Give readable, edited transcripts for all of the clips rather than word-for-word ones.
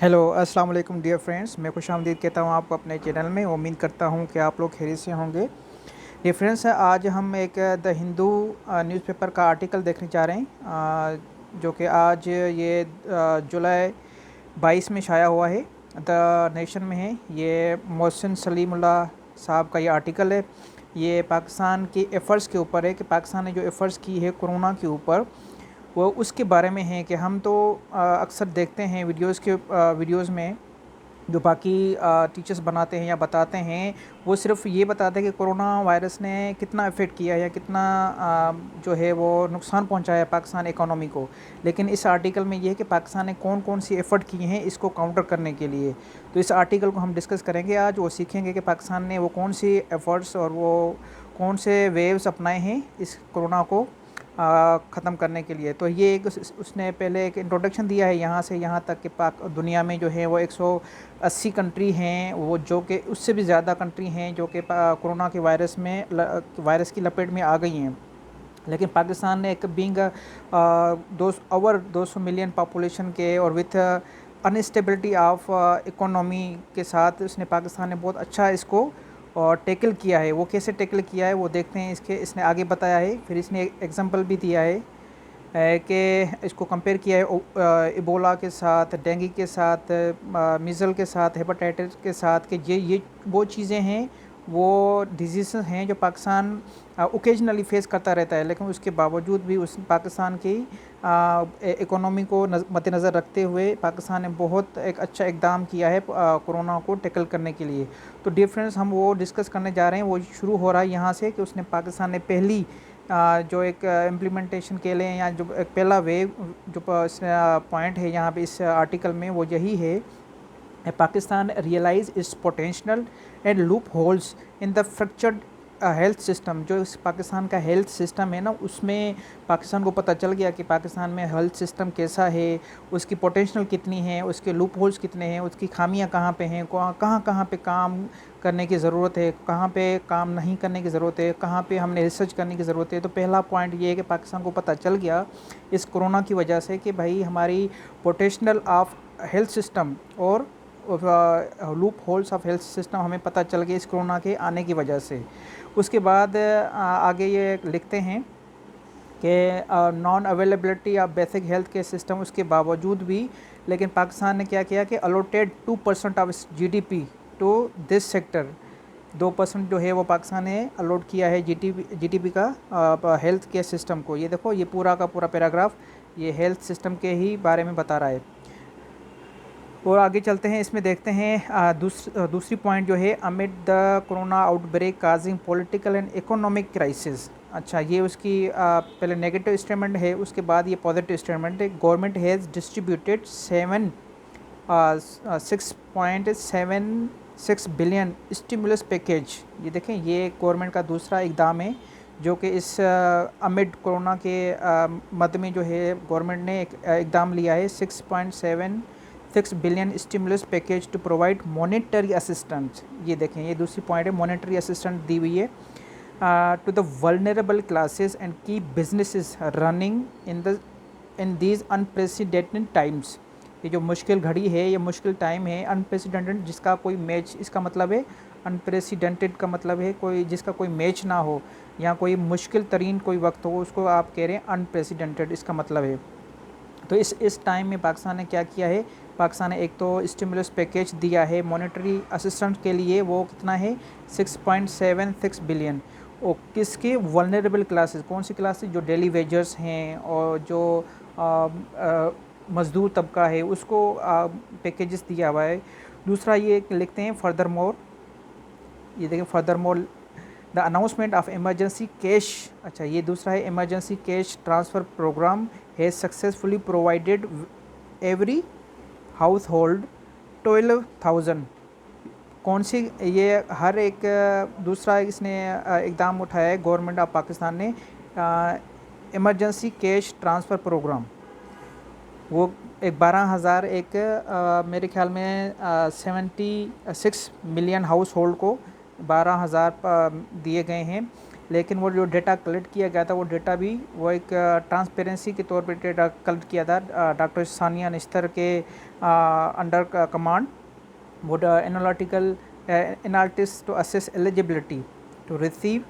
Hello अस्सलाम वालेकुम dear friends, मैं खुशामदीद कहता हूँ आपको अपने चैनल में। उम्मीद करता हूँ कि आप लोग खैरियत से होंगे। डियर फ्रेंड्स, आज हम एक द हिंदू न्यूज़पेपर का आर्टिकल देखने जा रहे हैं, जो कि आज ये जुलाई 22 में शाया हुआ है। द नेशन में है। ये मोहसिन सलीमुल्लाह साहब का ये आर्टिकल है। ये पाकिस्तान के एफ़र्ट्स के ऊपर है कि पाकिस्तान ने जो एफ़र्ट्स की है कोरोना के ऊपर, वो उसके बारे में है कि हम तो अक्सर देखते हैं वीडियोज़ में जो बाकी टीचर्स बनाते हैं या बताते हैं, वो सिर्फ ये बताते हैं कि कोरोना वायरस ने कितना इफ़ेक्ट किया या कितना जो है वो नुकसान पहुंचाया है पाकिस्तान इकोनॉमी को। लेकिन इस आर्टिकल में ये है कि पाकिस्तान ने कौन कौन सी एफ़र्ट किए हैं इसको काउंटर करने के लिए। तो इस आर्टिकल को हम डिस्कस करेंगे आज, वो सीखेंगे कि पाकिस्तान ने वो कौन सी एफ़र्ट्स और वो कौन से वेव्स अपनाए हैं इस कोरोना को ख़त्म करने के लिए। तो ये एक उसने पहले एक इंट्रोडक्शन दिया है यहाँ से यहाँ तक कि पाक दुनिया में जो है वो 180 कंट्री हैं, वो जो कि उससे भी ज़्यादा कंट्री हैं जो कि कोरोना के वायरस की लपेट में आ गई हैं। लेकिन पाकिस्तान ने एक बीइंग दो ओवर 200 मिलियन पॉपुलेशन के और विथ अनस्टेबिलिटी ऑफ इकोनॉमी के साथ उसने पाकिस्तान ने बहुत अच्छा इसको और टैकल किया है। वो कैसे टैकल किया है वो देखते हैं। इसने आगे बताया है, फिर इसने एक एग्जांपल भी दिया है कि इसको कंपेयर किया है इबोला के साथ, डेंगू के साथ, मीज़ल के साथ, हेपेटाइटिस के साथ, कि ये वो चीज़ें हैं, वो डिजीज़ हैं जो पाकिस्तान ओकेजनली फेस करता रहता है। लेकिन उसके बावजूद भी उस पाकिस्तान की इकोनॉमी को मद्देनज़र रखते हुए पाकिस्तान ने बहुत एक अच्छा इक़दाम किया है कोरोना को टैकल करने के लिए। तो डिफरेंस हम वो डिस्कस करने जा रहे हैं। वो शुरू हो रहा है यहाँ से कि उसने पाकिस्तान ने पहली जो एक इम्प्लीमेंटेशन के लिए या जो एक पहला वेव जो पॉइंट है यहाँ पे इस आर्टिकल में, वो यही है, Pakistan realise its potential and loopholes in the fractured health system. जो इस पाकिस्तान का हेल्थ सिस्टम है ना, उसमें पाकिस्तान को पता चल गया कि पाकिस्तान में हेल्थ सिस्टम कैसा है, उसकी पोटेंशियल कितनी है, उसके लूप होल्स कितने हैं, उसकी खामियां कहाँ पे हैं, कहाँ कहाँ पे काम करने की ज़रूरत है, कहाँ पे काम नहीं करने की ज़रूरत है, कहाँ पे हमने रिसर्च करने की ज़रूरत है। तो पहला पॉइंट ये है कि पाकिस्तान को पता चल गया इस कोरोना की वजह से कि भाई हमारी पोटेंशियल ऑफ हेल्थ सिस्टम और loop holes of health system हमें पता चल गया इस कोरोना के आने की वजह से। उसके बाद आगे ये लिखते हैं कि non availability of basic health के सिस्टम उसके बावजूद भी, लेकिन पाकिस्तान ने क्या किया कि allotted 2% of GDP to this sector. 2% जो है वो पाकिस्तान ने अलॉट किया है जीडीपी का हेल्थ केयर सिस्टम को। ये देखो, ये पूरा का पूरा पैराग्राफ ये हेल्थ सिस्टम के ही बारे में बता रहा है। और आगे चलते हैं, इसमें देखते हैं दूसरी पॉइंट जो है, amid the corona outbreak causing political and economic crisis. अच्छा, ये उसकी पहले नेगेटिव स्टेटमेंट है, उसके बाद ये पॉजिटिव स्टेटमेंट है। Government has distributed 6.76 billion stimulus package. ये देखें, ये गवर्नमेंट का दूसरा इकदाम है जो कि इस अमिड कोरोना के मध्य में जो है गवर्नमेंट ने एक इकदाम लिया है। 6.76 billion stimulus package to provide monetary assistance. ये देखें, ये दूसरी पॉइंट है, मॉनेटरी असिस्टेंस दी हुई है to the vulnerable classes and keep businesses running in these unprecedented times. ये जो मुश्किल घड़ी है, ये मुश्किल टाइम है, अनप्रेसिडेंटेड जिसका कोई मैच, इसका मतलब है अनप्रेसिडेंटेड का मतलब है कोई जिसका कोई मैच ना हो या कोई मुश्किल तरीन कोई वक्त हो, उसको आप कह रहे हैं अनप्रेसिडेंटेड, इसका मतलब है। तो इस टाइम में पाकिस्तान ने क्या किया है, पाकिस्तान ने एक तो स्टिमुलस पैकेज दिया है मॉनेटरी असिस्टेंस के लिए, वो कितना है 6.76 बिलियन। और किसके, वल्नरेबल क्लासेस, कौन सी क्लासेस, जो डेली वेजर्स हैं और जो मज़दूर तबका है, उसको पैकेजेस दिया हुआ है। दूसरा ये लिखते हैं फर्दर मोर, ये देखें furthermore the announcement of emergency cash. अच्छा, ये दूसरा है, emergency cash transfer programme has successfully provided every household 12,000। कौन सी, ये हर एक दूसरा इसने इकदाम उठाया है गवर्नमेंट ऑफ पाकिस्तान ने, इमरजेंसी कैश ट्रांसफ़र प्रोग्राम। वो एक 12,000 एक मेरे ख्याल में 76 मिलियन हाउस होल्ड को 12,000 दिए गए हैं लेकिन वो जो डेटा कलेक्ट किया गया था वो डेटा भी वो एक ट्रांसपेरेंसी के तौर पर डेटा कलेक्ट किया था डॉक्टर सानिया निस्तर के अंडर कमांड। वो analytical analytics to assess eligibility to receive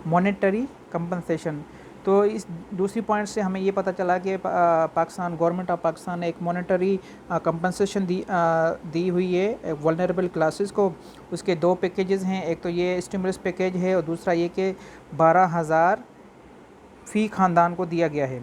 monetary compensation. तो इस दूसरी पॉइंट से हमें ये पता चला कि पाकिस्तान गवर्नमेंट ऑफ पाकिस्तान ने एक मॉनेटरी कंपनसेशन दी हुई है वल्नरेबल क्लासेस को। उसके दो पैकेजेस हैं, एक तो ये स्टिमुलस पैकेज है और दूसरा ये कि 12,000 फ़ी ख़ानदान को दिया गया है,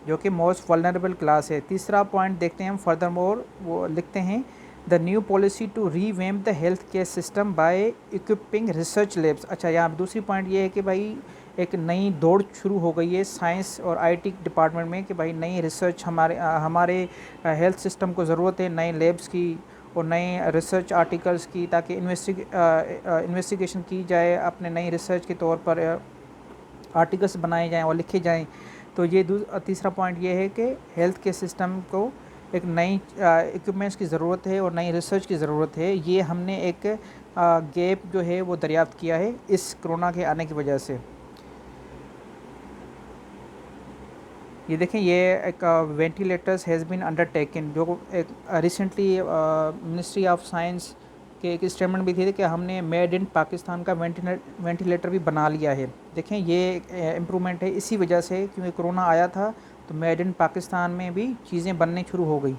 जो कि मोस्ट वल्नरेबल क्लास है। तीसरा पॉइंट देखते हैं हम फर्दर मोर, वो लिखते हैं the new policy to revamp the health care system by equipping research labs. अच्छा, यहाँ दूसरी पॉइंट ये है कि भाई एक नई दौड़ शुरू हो गई है साइंस और आईटी डिपार्टमेंट में कि भाई नई रिसर्च हमारे हेल्थ सिस्टम को ज़रूरत है नए लैब्स की और नए रिसर्च आर्टिकल्स की, ताकि इन्वेस्टिगेशन की जाए, अपने नई रिसर्च के तौर पर आर्टिकल्स बनाए जाएँ और लिखे जाएँ। तो ये तीसरा पॉइंट ये है कि हेल्थ के सिस्टम को एक नई इक्विपमेंट्स की ज़रूरत है और नई रिसर्च की ज़रूरत है। ये हमने एक गैप जो है वो दरियाफ्त किया है इस कोरोना के आने की वजह से। ये देखें, ये एक वेंटिलेटर्स हैज़ बीन अंडरटेकन, जो एक रिसेंटली मिनिस्ट्री ऑफ साइंस के एक स्टेटमेंट भी थी कि हमने मेड इन पाकिस्तान का वेंटिलेटर भी बना लिया है। देखें, ये इम्प्रूवमेंट है इसी वजह से, क्योंकि कोरोना आया था तो मेड इन पाकिस्तान में भी चीज़ें बनने शुरू हो गई।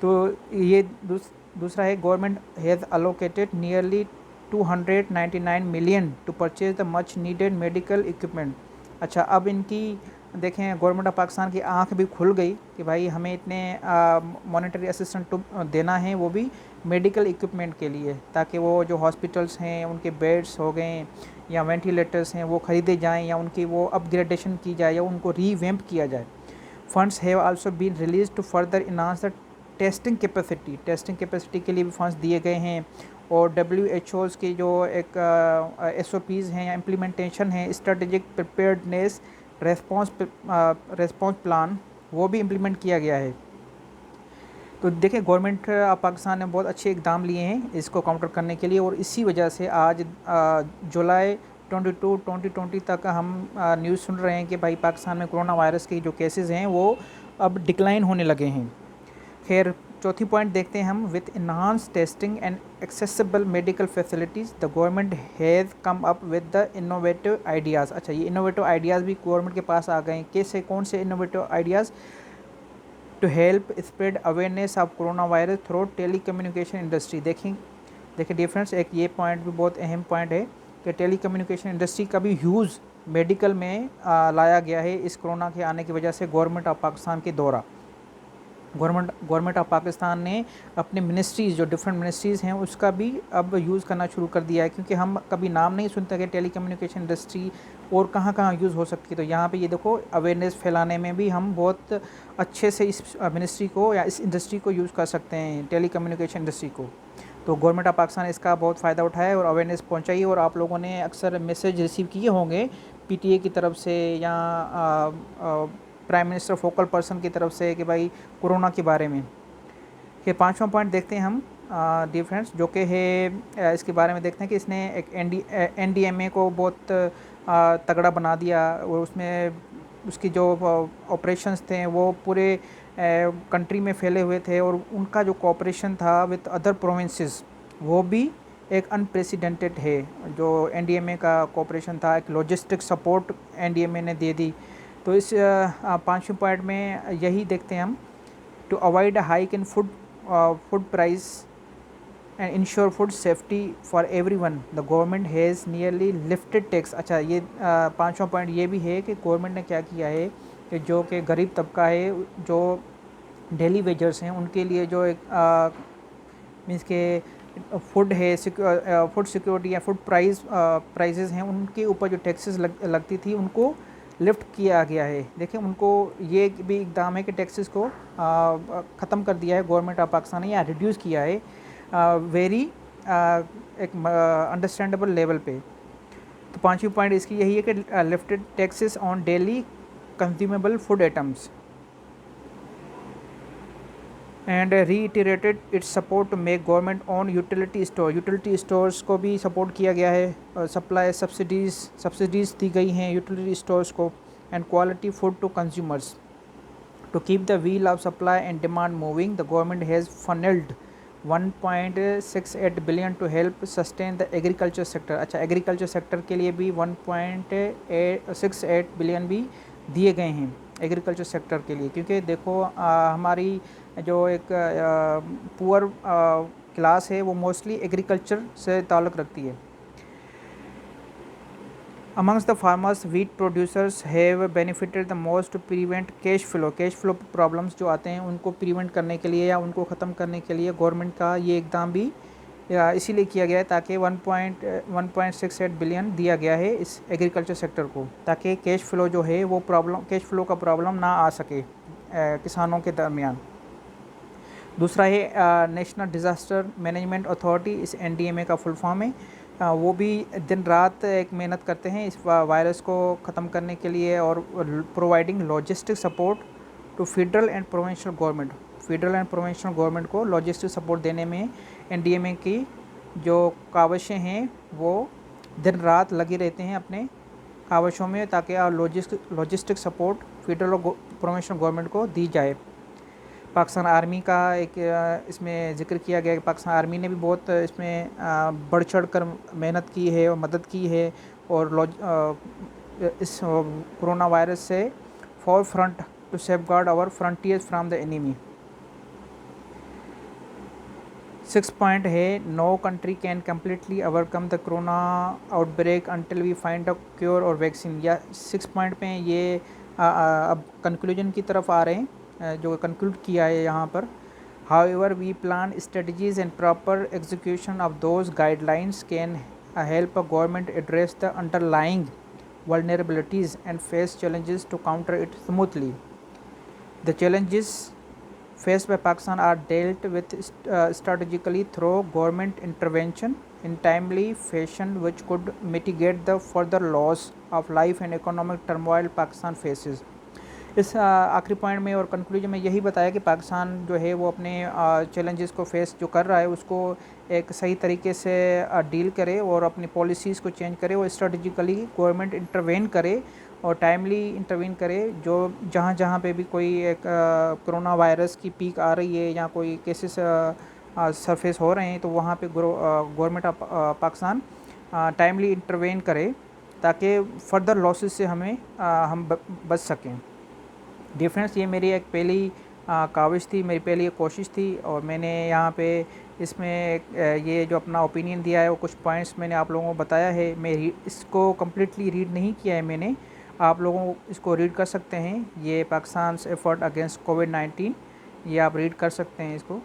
तो ये दूसरा है, government has allocated nearly 299 million to purchase the much needed medical equipment. अच्छा, अब इनकी देखें गवर्नमेंट ऑफ पाकिस्तान की आंख भी खुल गई कि भाई हमें इतने मॉनेटरी असिस्टेंट देना है, वो भी मेडिकल इक्विपमेंट के लिए, ताकि वो जो हॉस्पिटल्स हैं उनके बेड्स हो गए या वेंटिलेटर्स हैं वो ख़रीदे जाएं या उनकी वो अपग्रेडेशन की जाए या उनको रीवैम्प किया जाए। Funds have also been release to further enhance the testing capacity के लिए भी फंड्स दिए गए हैं। और WHO's की जो एक SOPs हैं या इम्प्लीमेंटेशन है, स्ट्रेटेजिक प्रिपेयर्डनेस रेस्पॉन्स प्लान, वो भी इम्प्लीमेंट किया गया है। तो देखिए, गवर्नमेंट ऑफ पाकिस्तान ने बहुत अच्छे इकदाम लिए हैं इसको काउंटर करने के लिए, और इसी वजह से आज जुलाई 22 2020 तक हम न्यूज़ सुन रहे हैं कि भाई पाकिस्तान में कोरोना वायरस के जो केसेस हैं वो अब डिक्लाइन होने लगे हैं। खैर, चौथी पॉइंट देखते हैं हम, with enhance testing and accessible medical facilities the government has come up with the innovative ideas. अच्छा, ये इनोवेटिव आइडियाज़ भी गवर्नमेंट के पास आ गए हैं। कैसे, कौन से innovative ideas? To help spread awareness of corona virus through telecommunication industry. देखिए डियर फ्रेंड्स, एक ये पॉइंट भी बहुत अहम पॉइंट है कि टेली कम्युनिकेशन इंडस्ट्री का भी यूज़ मेडिकल में लाया गया है इस कोरोना के आने की वजह से। गवर्नमेंट ऑफ पाकिस्तान के दौरा गवर्नमेंट ऑफ पाकिस्तान ने अपने मिनिस्ट्रीज़, जो डिफरेंट मिनिस्ट्रीज़ हैं, उसका भी अब यूज़ करना शुरू कर दिया है, क्योंकि हम कभी नाम नहीं सुनते कि टेली कम्युनिकेशन इंडस्ट्री और कहाँ कहाँ यूज़ हो सकती है। तो यहाँ पे ये देखो, अवेयरनेस फैलाने में भी हम बहुत अच्छे से इस मिनिस्ट्री को या इस इंडस्ट्री को यूज़ कर सकते हैं, टेली कम्युनिकेशन इंडस्ट्री को। तो गवर्नमेंट ऑफ पाकिस्तान इसका बहुत फ़ायदा उठाया और अवेयरनेस पहुँचाई। और आप लोगों ने अक्सर मैसेज रिसीव किए होंगे PTA की तरफ से या प्राइम मिनिस्टर फोकल पर्सन की तरफ से कि भाई कोरोना के बारे में। कि पांचवा पॉइंट देखते हैं हम डियर फ्रेंड्स, जो कि है इसके बारे में देखते हैं कि इसने एक NDMA को बहुत तगड़ा बना दिया, और उसमें उसकी जो ऑपरेशंस थे वो पूरे कंट्री में फैले हुए थे, और उनका जो कोऑपरेशन था विद अदर प्रोविंसेस वो भी एक अनप्रेसिडेंटेड है। जो NDMA का कोऑपरेशन था, एक लॉजिस्टिक सपोर्ट NDMA ने दे दी। तो इस पांचवें पॉइंट में यही देखते हैं हम, to avoid a hike in food price and ensure food safety for everyone the government has nearly lifted tax. अच्छा, ये पांचवा पॉइंट ये भी है कि गवर्नमेंट ने क्या किया है कि जो कि गरीब तबका है, जो डेली वेजर्स हैं, उनके लिए जो एक मीन्स के फूड है, फूड सिक्योरिटी या फूड प्राइजेज़ हैं, उनके ऊपर जो टैक्सेस लगती थी उनको लिफ्ट किया गया है। देखिए, उनको ये भी इकदाम है कि टैक्सेस को ख़त्म कर दिया है गवर्नमेंट ऑफ पाकिस्तान ने, या रिड्यूस किया है वेरी एक अंडरस्टैंडेबल लेवल पे। तो पांचवी पॉइंट इसकी यही है कि lifted taxes on daily consumable food items. And reiterated its support to make government on utility stores को भी सपोर्ट किया गया है, सप्लाई सब्सिडीज़ दी गई हैं यूटिलिटी स्टोर्स को, and quality food to consumers. To keep the wheel of supply and demand moving, the government has funneled 1.68 billion to help sustain the agriculture sector। अच्छा, एग्रीकल्चर सेक्टर के लिए भी 1.68 billion भी दिए गए हैं एग्रीकल्चर सेक्टर के लिए, क्योंकि देखो हमारी जो एक पुअर क्लास है वो मोस्टली एग्रीकल्चर से ताल्लुक़ रखती है। Amongst the farmers, wheat producers have benefited the most to prevent cash flow problems जो आते हैं उनको प्रिवेंट करने के लिए या उनको ख़त्म करने के लिए गवर्नमेंट का ये इकदाम भी इसीलिए किया गया है, ताकि 1.68 बिलियन दिया गया है इस एग्रीकल्चर सेक्टर को, ताकि कैश फ्लो का प्रॉब्लम ना आ सके किसानों के दरमियान। दूसरा है नेशनल डिज़ास्टर मैनेजमेंट अथॉरिटी, इस NDMA का फुल फॉर्म है। वो भी दिन रात एक मेहनत करते हैं इस वायरस को ख़त्म करने के लिए और providing logistic support to federal and provincial government को लॉजिस्टिक सपोर्ट देने में NDMA की जो काविशें हैं वो दिन रात लगे रहते हैं अपने काविशों में, ताकि लॉजिस्टिक सपोर्ट फेडरल और प्रोविंशियल गवर्नमेंट को दी जाए। पाकिस्तान आर्मी का एक इसमें ज़िक्र किया गया कि पाकिस्तान आर्मी ने भी बहुत इसमें बढ़ चढ़ कर मेहनत की है और मदद की है, और इस कोरोना वायरस से for front to safeguard our frontiers from the enemy. 6 point है, no country can completely overcome the corona outbreak until we find a cure और वैक्सीन। या 6 पॉइंट पे ये अब कंक्लूजन की तरफ आ रहे हैं, जो कंक्लूड किया है यहाँ पर। However we plan strategies and proper execution of those guidelines can help a government address the underlying vulnerabilities and face challenges to counter it smoothly. The challenges faced by Pakistan are dealt with strategically through government intervention in timely fashion, which could mitigate the further loss of life and economic turmoil Pakistan faces. इस आखिरी point में और conclusion में यही बताया कि पाकिस्तान जो है वो अपने चैलेंजेस को फेस जो कर रहा है उसको एक सही तरीके से डील करे और अपनी पॉलिसीज़ को चेंज करे और स्ट्रेटजिकली गवर्नमेंट इंटरवेन करे और टाइमली इंटरवेन करे। जो जहाँ जहाँ पे भी कोई एक कोरोना वायरस की पीक आ रही है या कोई केसेस सरफेस हो रहे हैं, तो वहाँ पे government of Pakistan timely intervene करे, ताकि फर्दर लॉसेस से हम बच सकें। डिफरेंस ये मेरी एक पहली काविश थी, मेरी पहली एक कोशिश थी, और मैंने यहाँ पे इसमें ये जो अपना ओपिनियन दिया है वो कुछ पॉइंट्स मैंने आप लोगों को बताया है। मैं इसको कम्प्लीटली रीड नहीं किया है मैंने, आप लोगों को इसको रीड कर सकते हैं। ये पाकिस्तान एफर्ट अगेंस्ट कोविड-19, ये आप रीड कर सकते हैं इसको।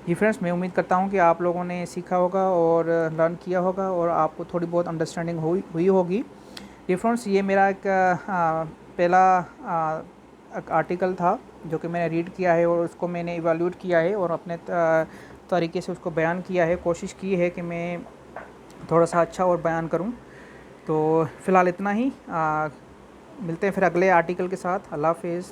जी फ्रेंड्स, मैं उम्मीद करता हूँ कि आप लोगों ने सीखा होगा और लर्न किया होगा और आपको थोड़ी बहुत अंडरस्टैंडिंग हुई होगी। जी फ्रेंड्स, ये मेरा एक पहला आर्टिकल था जो कि मैंने रीड किया है और उसको मैंने इवैल्यूएट किया है और अपने तरीके से उसको बयान किया है। कोशिश की है कि मैं थोड़ा सा अच्छा और बयान करूँ। तो फ़िलहाल इतना ही, मिलते हैं फिर अगले आर्टिकल के साथ। अल्लाह हाफ़िज़।